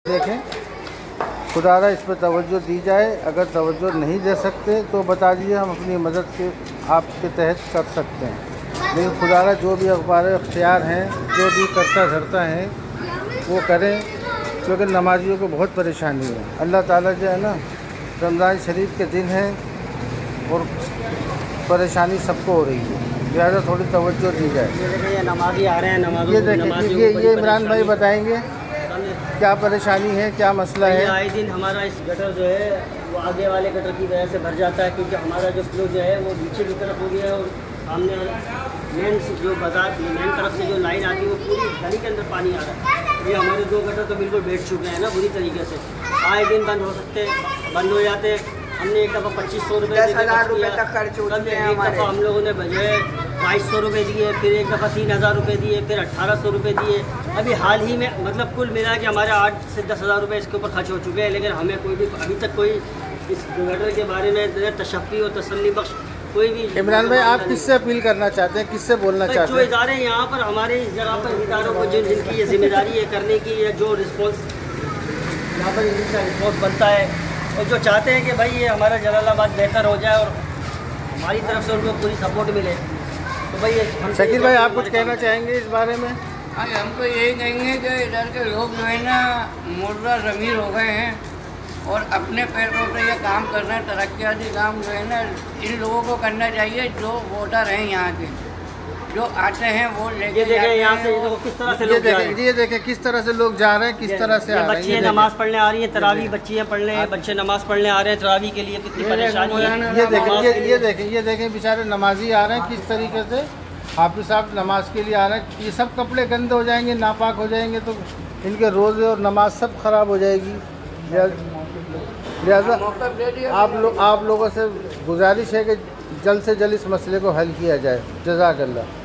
देखें, खुदारा इस पर तवज्जो दी जाए। अगर तवज्जो नहीं दे सकते तो बता दीजिए, हम अपनी मदद के आपके तहत कर सकते हैं। लेकिन खुदारा जो भी अखबार इख्तियार हैं, जो भी करता धरता है वो करें, क्योंकि नमाजियों को बहुत परेशानी है। अल्लाह ताला जो है ना, रमज़ान शरीफ के दिन है और परेशानी सबको हो रही है, लिहाजा थोड़ी तवज्जो दी जाए। ये नमाजी आ रहे हैं, ये देखिए, ये इमरान भाई बताएंगे क्या परेशानी है, क्या मसला है। आए दिन हमारा इस गटर जो है वो आगे वाले गटर की वजह से भर जाता है, क्योंकि हमारा जो फ्लो जो है वो नीचे की तरफ हो गया है और सामने मेन जो बाजार मेन तरफ से जो लाइन आती है वो पूरी गली के अंदर पानी आ रहा है। ये हमारे 2 गटर तो बिल्कुल बैठ चुके हैं ना बुरी तरीके से। आए दिन बंद हो सकते, बंद हो जाते। हमने एक दफ़ा 2500 रुपये 10,000 रुपये तक खर्च हो चुके हैं एक दफ़ा हम लोगों ने जो है 2200 रुपये दिए, फिर एक दफ़ा 3000 रुपये दिए, फिर 1800 रुपये दिए। अभी हाल ही में मतलब कुल मिला के हमारे 8 से 10,000 रुपये इसके ऊपर खर्च हो चुके हैं। लेकिन हमें कोई भी अभी तक कोई इस गटर के बारे में तशफ़ी और तसल्ली बख्श कोई भी। इमरान भाई, आप किससे अपील करना चाहते हैं, किससे बोलना चाहते हैं? जो इदारे यहाँ पर हमारे इस जगह पर इदारों को जिनकी ये जिम्मेदारी है करने की, या जो रिस्पॉन्स यहाँ पर इनका रिस्पॉन्स बनता है और जो चाहते हैं कि भाई ये हमारा जलालाबाद बेहतर हो जाए और हमारी तरफ से उनको पूरी सपोर्ट मिले, तो भाई शकील भाई आप कुछ कहना चाहेंगे इस बारे में? हाँ, हम तो यही कहेंगे कि इधर के लोग जो है ना मुर्दा ज़मीर हो गए हैं और अपने पैरों से ये काम कर रहे हैं। तरक्याती काम जो है ना इन लोगों को करना चाहिए, जो वोटर हैं यहाँ के, जो आते हैं वो लेके यहाँ से किस तरह से ये देखें किस तरह से लोग जा रहे हैं, किस तरह से आ रहे हैं। बच्चियाँ नमाज़ पढ़ने आ रही हैं, तरावी बच्चियाँ पढ़ने, बच्चे नमाज़ पढ़ने आ रहे हैं तरावी के लिए, कितनी परेशानी है। ये देखें बेचारे नमाजी आ रहे हैं किस तरीके से, हाफिज़ साहब नमाज के लिए आ रहे हैं। ये सब कपड़े गंदे हो जाएंगे, नापाक हो जाएंगे, तो इनके रोज़े और नमाज सब ख़राब हो जाएगी। लिहाजा आप लोगों से गुजारिश है कि जल्द से जल्द इस मसले को हल किया जाए। जज़ाकल्लाह।